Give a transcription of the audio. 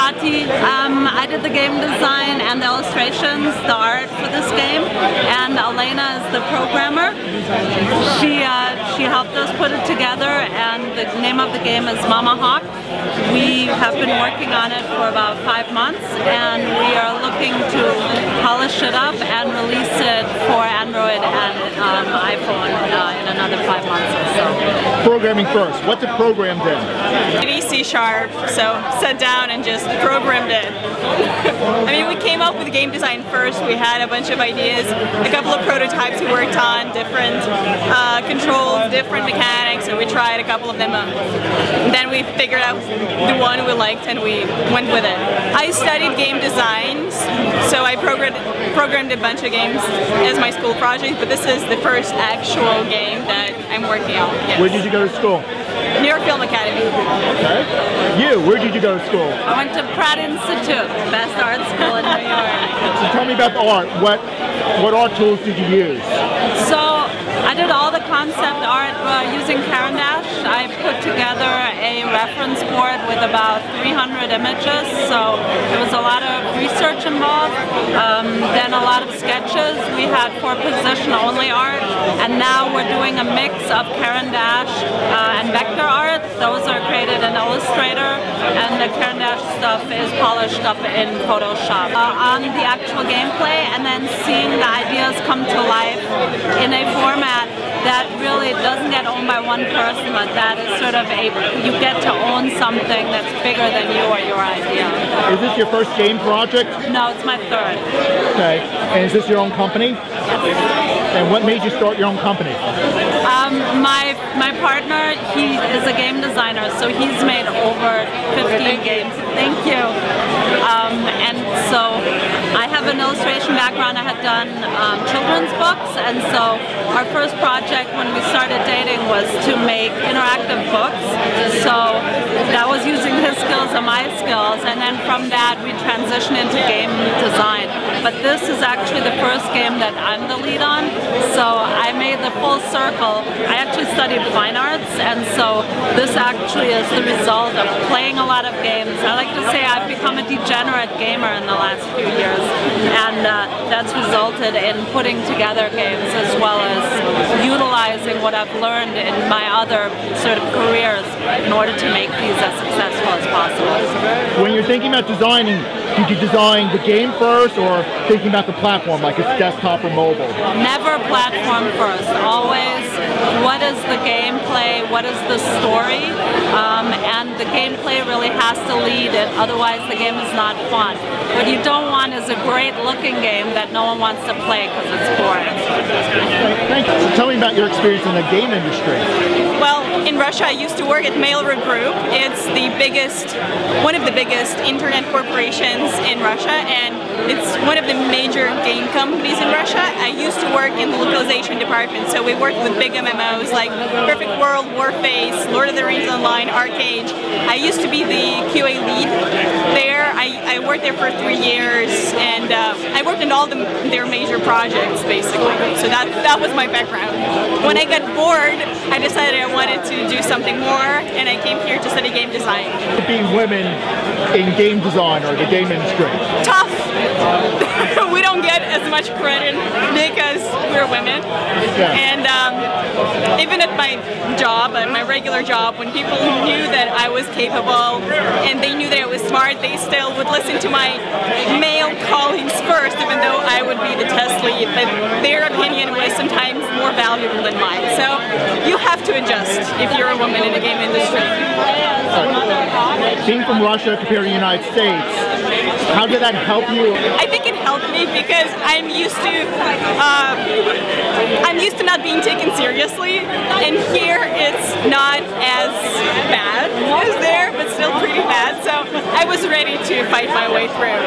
Kati. I did the game design and the illustrations, the art for this game, and Elena is the programmer. She helped us put it together, and the name of the game is Mama Hawk. We have been working on it for about 5 months, and we are looking to polish it up and release it for Android and iPhone in another 5 months or so. Programming first. What's it programmed in? Maybe C#, so sat down and just programmed it. I mean, we came up with game design first. We had a bunch of ideas, a couple of prototypes we worked on, different controls, different mechanics, and we tried a couple of them. Then we figured out the one we liked and we went with it. I studied game design, so I programmed a bunch of games as my school project, but this is the first actual game that I'm working on. Yes. Where did you go to school? New York Film Academy. Okay. You, where did you go to school? I went to Pratt Institute, best art school in New York. So tell me about the art. What art tools did you use? So I did all the concept art using Caran d'Ache. I put together a reference board with about 300 images, so there was a lot of research involved. Then a lot of sketches. We had for position-only art, and now we're doing a mix of Caran d'Ache and vector art. Those are created in Illustrator, and the Caran d'Ache stuff is polished up in Photoshop. On the actual gameplay, and then seeing the ideas come to life in a format that really doesn't get owned by one person, but that is sort of you get to own something that's bigger than you or your idea. Is this your first game project? No, it's my third. Okay. And is this your own company? And what made you start your own company? My partner, he is a game designer, so he's made over 15 games. Thank you. And so I have an illustration background. I had done children's books, and so our first project when we started dating was to make interactive books. So that was using his skills and my skills, and then from that we transitioned into game design. But this is actually the first game that I'm the lead on, so I made the full circle. I actually studied fine arts, and so this actually is the result of playing a lot of games. I like to say I've become a degenerate gamer in the last few years, and that's resulted in putting together games as well as utilizing what I've learned in my other sort of careers in order to make these as successful as possible. When you're thinking about designing, did you design the game first or thinking about the platform, like it's desktop or mobile? Never platform first. Always, what is the gameplay? What is the story? And the gameplay really has to lead it, otherwise the game is not fun. What you don't want is a great looking game that no one wants to play because it's boring. Thank you. So tell me about your experience in the game industry. Well, in Russia I used to work at Mail.ru Group. It's the biggest, one of the biggest internet corporations in Russia, and it's one of the major game companies in Russia. I used to work in the localization department, so we worked with big MMOs like Perfect World, Warface, Lord of the Rings Online, Arcade. I used to be the QA lead there. I worked there for 3 years, and I worked on all their major projects basically. So that was my background. When I got bored, I decided I wanted to do something more, and I came here to study game design. Being women in game design or the game industry? Tough. We don't get as much credit because we're women. Yeah. And even at my job, at my regular job, when people knew that I was capable and they knew that I was smart, they still would listen to my male colleagues first, even though I would be the test lead. But their opinion was sometimes more valuable than mine. So you have to adjust if you're a woman in the game industry. Being from Russia compared to the United States, how did that help you? I think it helped me because I'm used to not being taken seriously, and here it's not as bad as there, but still pretty bad. So I was ready to fight my way through.